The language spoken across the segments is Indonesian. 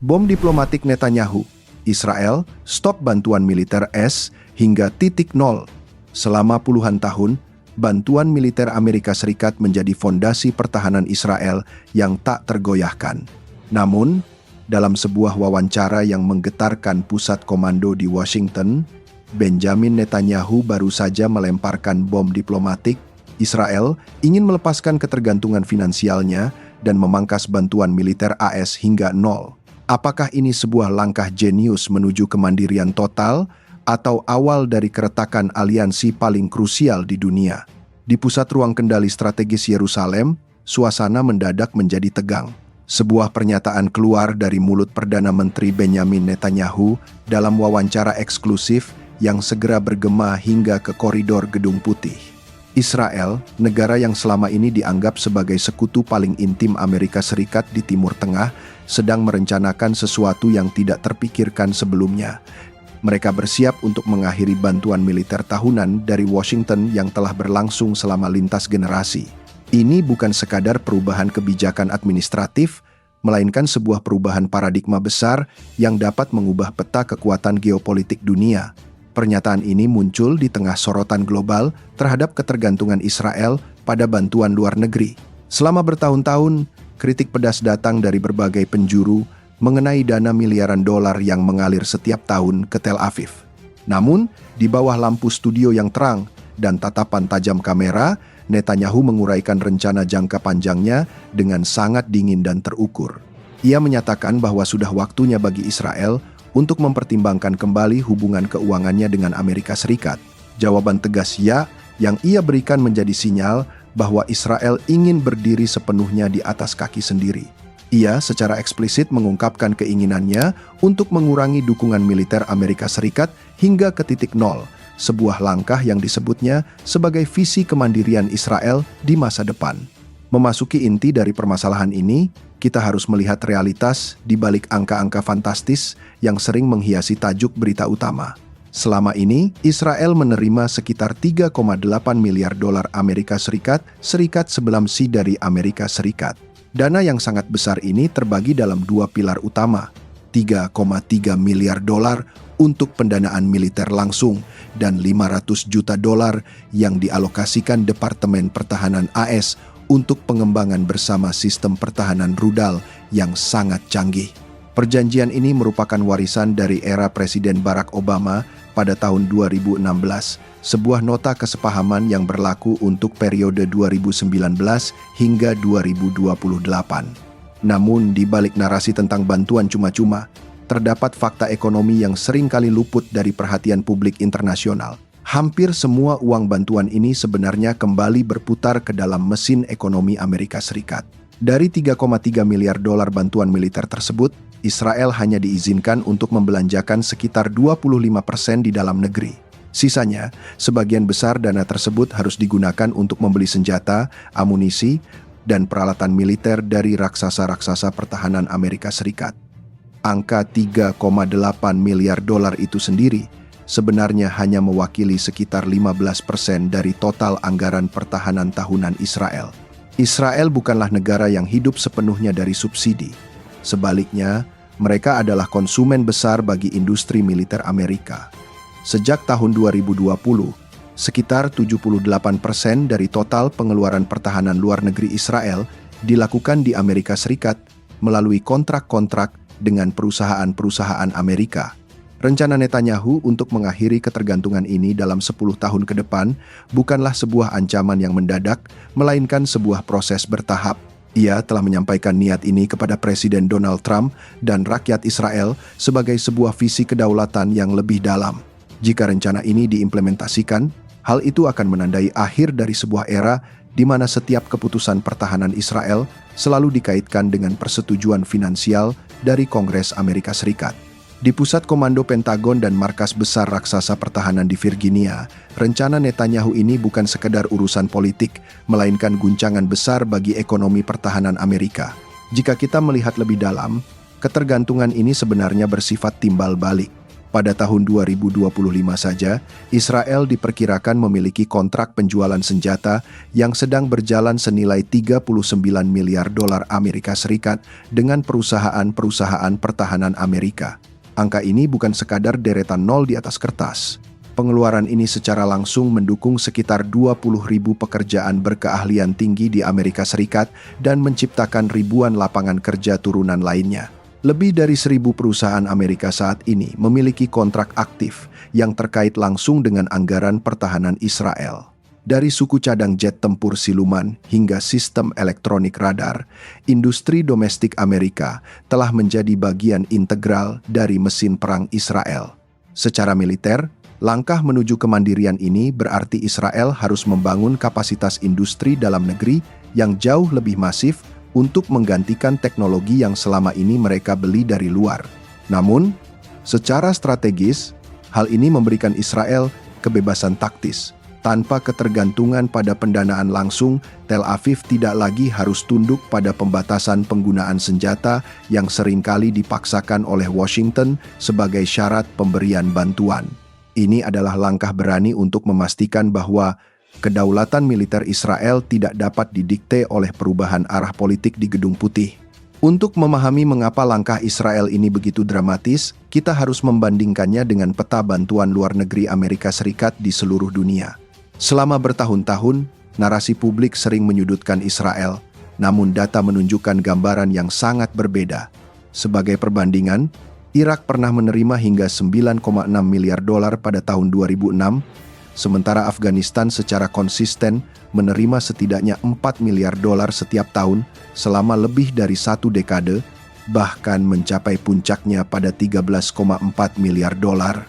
Bom diplomatik Netanyahu, Israel, stop bantuan militer S hingga titik nol. Selama puluhan tahun, bantuan militer Amerika Serikat menjadi fondasi pertahanan Israel yang tak tergoyahkan. Namun, dalam sebuah wawancara yang menggetarkan pusat komando di Washington, Benjamin Netanyahu baru saja melemparkan bom diplomatik. Israel ingin melepaskan ketergantungan finansialnya dan memangkas bantuan militer AS hingga nol. Apakah ini sebuah langkah jenius menuju kemandirian total atau awal dari keretakan aliansi paling krusial di dunia? Di pusat ruang kendali strategis Yerusalem, suasana mendadak menjadi tegang. Sebuah pernyataan keluar dari mulut Perdana Menteri Benjamin Netanyahu dalam wawancara eksklusif yang segera bergema hingga ke koridor Gedung Putih. Israel, negara yang selama ini dianggap sebagai sekutu paling intim Amerika Serikat di Timur Tengah, sedang merencanakan sesuatu yang tidak terpikirkan sebelumnya. Mereka bersiap untuk mengakhiri bantuan militer tahunan dari Washington yang telah berlangsung selama lintas generasi. Ini bukan sekadar perubahan kebijakan administratif, melainkan sebuah perubahan paradigma besar yang dapat mengubah peta kekuatan geopolitik dunia. Pernyataan ini muncul di tengah sorotan global terhadap ketergantungan Israel pada bantuan luar negeri. Selama bertahun-tahun, kritik pedas datang dari berbagai penjuru mengenai dana miliaran dolar yang mengalir setiap tahun ke Tel Aviv. Namun, di bawah lampu studio yang terang dan tatapan tajam kamera, Netanyahu menguraikan rencana jangka panjangnya dengan sangat dingin dan terukur. Ia menyatakan bahwa sudah waktunya bagi Israel untuk mempertimbangkan kembali hubungan keuangannya dengan Amerika Serikat. Jawaban tegas ya yang ia berikan menjadi sinyal bahwa Israel ingin berdiri sepenuhnya di atas kaki sendiri. Ia secara eksplisit mengungkapkan keinginannya untuk mengurangi dukungan militer Amerika Serikat hingga ke titik nol, sebuah langkah yang disebutnya sebagai visi kemandirian Israel di masa depan. Memasuki inti dari permasalahan ini, kita harus melihat realitas di balik angka-angka fantastis yang sering menghiasi tajuk berita utama. Selama ini, Israel menerima sekitar 3,8 miliar dolar Amerika Serikat sebelumnya dari Amerika Serikat. Dana yang sangat besar ini terbagi dalam dua pilar utama, 3,3 miliar dolar untuk pendanaan militer langsung dan 500 juta dolar yang dialokasikan Departemen Pertahanan AS untuk pengembangan bersama sistem pertahanan rudal yang sangat canggih. Perjanjian ini merupakan warisan dari era Presiden Barack Obama pada tahun 2016, sebuah nota kesepahaman yang berlaku untuk periode 2019 hingga 2028. Namun, di balik narasi tentang bantuan cuma-cuma, terdapat fakta ekonomi yang sering kali luput dari perhatian publik internasional. Hampir semua uang bantuan ini sebenarnya kembali berputar ke dalam mesin ekonomi Amerika Serikat. Dari 3,3 miliar dolar bantuan militer tersebut, Israel hanya diizinkan untuk membelanjakan sekitar 25% di dalam negeri. Sisanya, sebagian besar dana tersebut harus digunakan untuk membeli senjata, amunisi, dan peralatan militer dari raksasa-raksasa pertahanan Amerika Serikat. Angka 3,8 miliar dolar itu sendiri sebenarnya hanya mewakili sekitar 15% dari total anggaran pertahanan tahunan Israel. Israel bukanlah negara yang hidup sepenuhnya dari subsidi. Sebaliknya, mereka adalah konsumen besar bagi industri militer Amerika. Sejak tahun 2020, sekitar 78% dari total pengeluaran pertahanan luar negeri Israel dilakukan di Amerika Serikat melalui kontrak-kontrak dengan perusahaan-perusahaan Amerika. Rencana Netanyahu untuk mengakhiri ketergantungan ini dalam 10 tahun ke depan bukanlah sebuah ancaman yang mendadak, melainkan sebuah proses bertahap. Ia telah menyampaikan niat ini kepada Presiden Donald Trump dan rakyat Israel sebagai sebuah visi kedaulatan yang lebih dalam. Jika rencana ini diimplementasikan, hal itu akan menandai akhir dari sebuah era di mana setiap keputusan pertahanan Israel selalu dikaitkan dengan persetujuan finansial dari Kongres Amerika Serikat. Di pusat komando Pentagon dan markas besar raksasa pertahanan di Virginia, rencana Netanyahu ini bukan sekedar urusan politik, melainkan guncangan besar bagi ekonomi pertahanan Amerika. Jika kita melihat lebih dalam, ketergantungan ini sebenarnya bersifat timbal balik. Pada tahun 2025 saja, Israel diperkirakan memiliki kontrak penjualan senjata yang sedang berjalan senilai 39 miliar dolar Amerika Serikat dengan perusahaan-perusahaan pertahanan Amerika. Angka ini bukan sekadar deretan nol di atas kertas. Pengeluaran ini secara langsung mendukung sekitar 20.000 pekerjaan berkeahlian tinggi di Amerika Serikat dan menciptakan ribuan lapangan kerja turunan lainnya. Lebih dari 1.000 perusahaan Amerika saat ini memiliki kontrak aktif yang terkait langsung dengan anggaran pertahanan Israel. Dari suku cadang jet tempur siluman hingga sistem elektronik radar, industri domestik Amerika telah menjadi bagian integral dari mesin perang Israel. Secara militer, langkah menuju kemandirian ini berarti Israel harus membangun kapasitas industri dalam negeri yang jauh lebih masif untuk menggantikan teknologi yang selama ini mereka beli dari luar. Namun, secara strategis, hal ini memberikan Israel kebebasan taktis. Tanpa ketergantungan pada pendanaan langsung, Tel Aviv tidak lagi harus tunduk pada pembatasan penggunaan senjata yang seringkali dipaksakan oleh Washington sebagai syarat pemberian bantuan. Ini adalah langkah berani untuk memastikan bahwa kedaulatan militer Israel tidak dapat didikte oleh perubahan arah politik di Gedung Putih. Untuk memahami mengapa langkah Israel ini begitu dramatis, kita harus membandingkannya dengan peta bantuan luar negeri Amerika Serikat di seluruh dunia. Selama bertahun-tahun, narasi publik sering menyudutkan Israel, namun data menunjukkan gambaran yang sangat berbeda. Sebagai perbandingan, Irak pernah menerima hingga 9,6 miliar dolar pada tahun 2006, sementara Afghanistan secara konsisten menerima setidaknya 4 miliar dolar setiap tahun selama lebih dari 1 dekade, bahkan mencapai puncaknya pada 13,4 miliar dolar.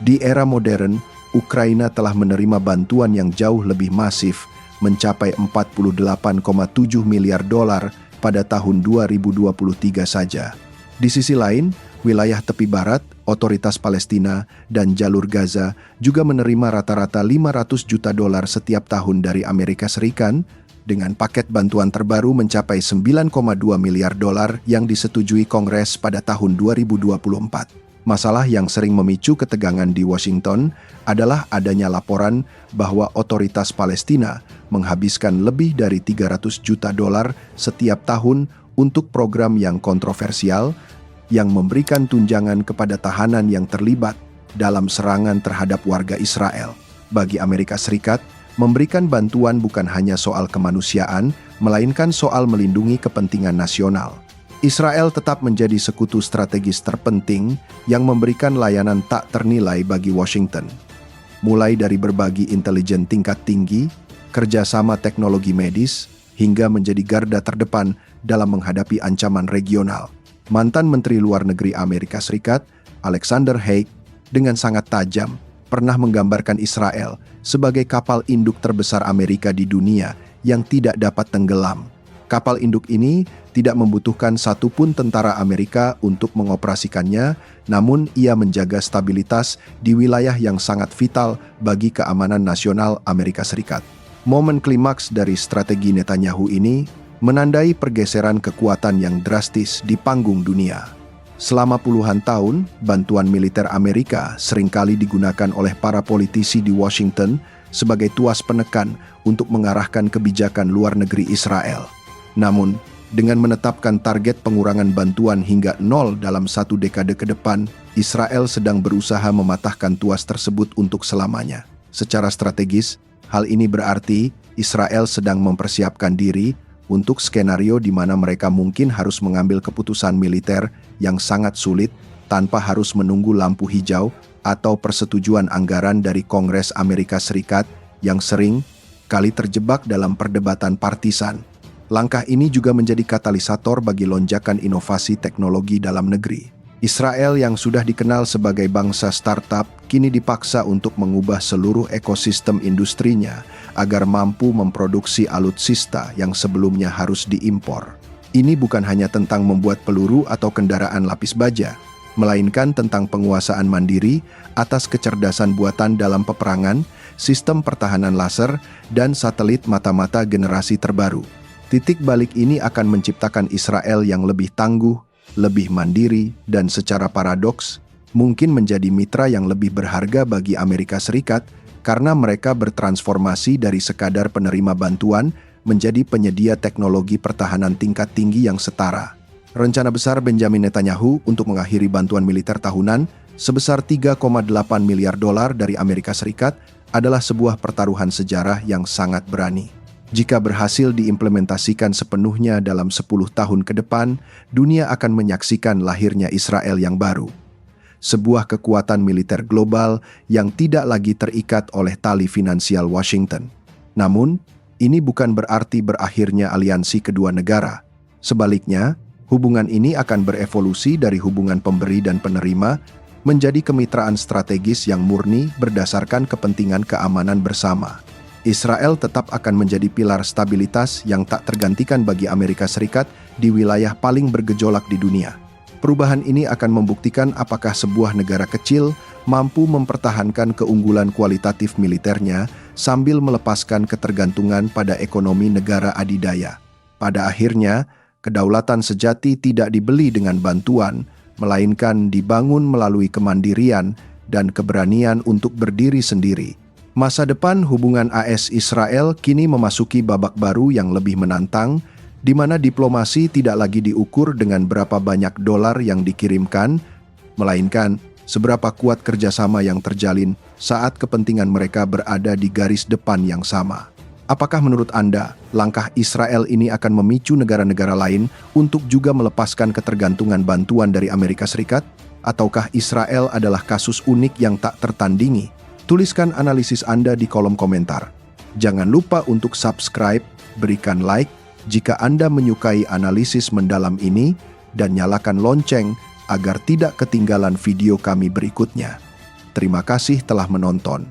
Di era modern, Ukraina telah menerima bantuan yang jauh lebih masif, mencapai 48,7 miliar dolar pada tahun 2023 saja. Di sisi lain, wilayah tepi barat, Otoritas Palestina, dan Jalur Gaza juga menerima rata-rata 500 juta dolar setiap tahun dari Amerika Serikat, dengan paket bantuan terbaru mencapai 9,2 miliar dolar yang disetujui Kongres pada tahun 2024. Masalah yang sering memicu ketegangan di Washington adalah adanya laporan bahwa Otoritas Palestina menghabiskan lebih dari 300 juta dolar setiap tahun untuk program yang kontroversial, yang memberikan tunjangan kepada tahanan yang terlibat dalam serangan terhadap warga Israel. Bagi Amerika Serikat, memberikan bantuan bukan hanya soal kemanusiaan, melainkan soal melindungi kepentingan nasional. Israel tetap menjadi sekutu strategis terpenting yang memberikan layanan tak ternilai bagi Washington. Mulai dari berbagi intelijen tingkat tinggi, kerjasama teknologi medis, hingga menjadi garda terdepan dalam menghadapi ancaman regional. Mantan Menteri Luar Negeri Amerika Serikat, Alexander Haig, dengan sangat tajam pernah menggambarkan Israel sebagai kapal induk terbesar Amerika di dunia yang tidak dapat tenggelam. Kapal induk ini tidak membutuhkan satupun tentara Amerika untuk mengoperasikannya, namun ia menjaga stabilitas di wilayah yang sangat vital bagi keamanan nasional Amerika Serikat. Momen klimaks dari strategi Netanyahu ini menandai pergeseran kekuatan yang drastis di panggung dunia. Selama puluhan tahun, bantuan militer Amerika seringkali digunakan oleh para politisi di Washington sebagai tuas penekan untuk mengarahkan kebijakan luar negeri Israel. Namun, dengan menetapkan target pengurangan bantuan hingga 0 dalam 1 dekade ke depan, Israel sedang berusaha mematahkan tuas tersebut untuk selamanya. Secara strategis, hal ini berarti Israel sedang mempersiapkan diri untuk skenario di mana mereka mungkin harus mengambil keputusan militer yang sangat sulit tanpa harus menunggu lampu hijau atau persetujuan anggaran dari Kongres Amerika Serikat yang sering kali terjebak dalam perdebatan partisan. Langkah ini juga menjadi katalisator bagi lonjakan inovasi teknologi dalam negeri. Israel yang sudah dikenal sebagai bangsa startup kini dipaksa untuk mengubah seluruh ekosistem industrinya agar mampu memproduksi alutsista yang sebelumnya harus diimpor. Ini bukan hanya tentang membuat peluru atau kendaraan lapis baja, melainkan tentang penguasaan mandiri atas kecerdasan buatan dalam peperangan, sistem pertahanan laser, dan satelit mata-mata generasi terbaru. Titik balik ini akan menciptakan Israel yang lebih tangguh, lebih mandiri, dan secara paradoks, mungkin menjadi mitra yang lebih berharga bagi Amerika Serikat karena mereka bertransformasi dari sekadar penerima bantuan menjadi penyedia teknologi pertahanan tingkat tinggi yang setara. Rencana besar Benjamin Netanyahu untuk mengakhiri bantuan militer tahunan sebesar 3,8 miliar dolar dari Amerika Serikat adalah sebuah pertaruhan sejarah yang sangat berani. Jika berhasil diimplementasikan sepenuhnya dalam 10 tahun ke depan, dunia akan menyaksikan lahirnya Israel yang baru. Sebuah kekuatan militer global yang tidak lagi terikat oleh tali finansial Washington. Namun, ini bukan berarti berakhirnya aliansi kedua negara. Sebaliknya, hubungan ini akan berevolusi dari hubungan pemberi dan penerima menjadi kemitraan strategis yang murni berdasarkan kepentingan keamanan bersama. Israel tetap akan menjadi pilar stabilitas yang tak tergantikan bagi Amerika Serikat di wilayah paling bergejolak di dunia. Perubahan ini akan membuktikan apakah sebuah negara kecil mampu mempertahankan keunggulan kualitatif militernya sambil melepaskan ketergantungan pada ekonomi negara adidaya. Pada akhirnya, kedaulatan sejati tidak dibeli dengan bantuan, melainkan dibangun melalui kemandirian dan keberanian untuk berdiri sendiri. Masa depan hubungan AS-Israel kini memasuki babak baru yang lebih menantang, di mana diplomasi tidak lagi diukur dengan berapa banyak dolar yang dikirimkan, melainkan seberapa kuat kerjasama yang terjalin saat kepentingan mereka berada di garis depan yang sama. Apakah menurut Anda, langkah Israel ini akan memicu negara-negara lain untuk juga melepaskan ketergantungan bantuan dari Amerika Serikat? Ataukah Israel adalah kasus unik yang tak tertandingi? Tuliskan analisis Anda di kolom komentar. Jangan lupa untuk subscribe, berikan like jika Anda menyukai analisis mendalam ini, dan nyalakan lonceng agar tidak ketinggalan video kami berikutnya. Terima kasih telah menonton.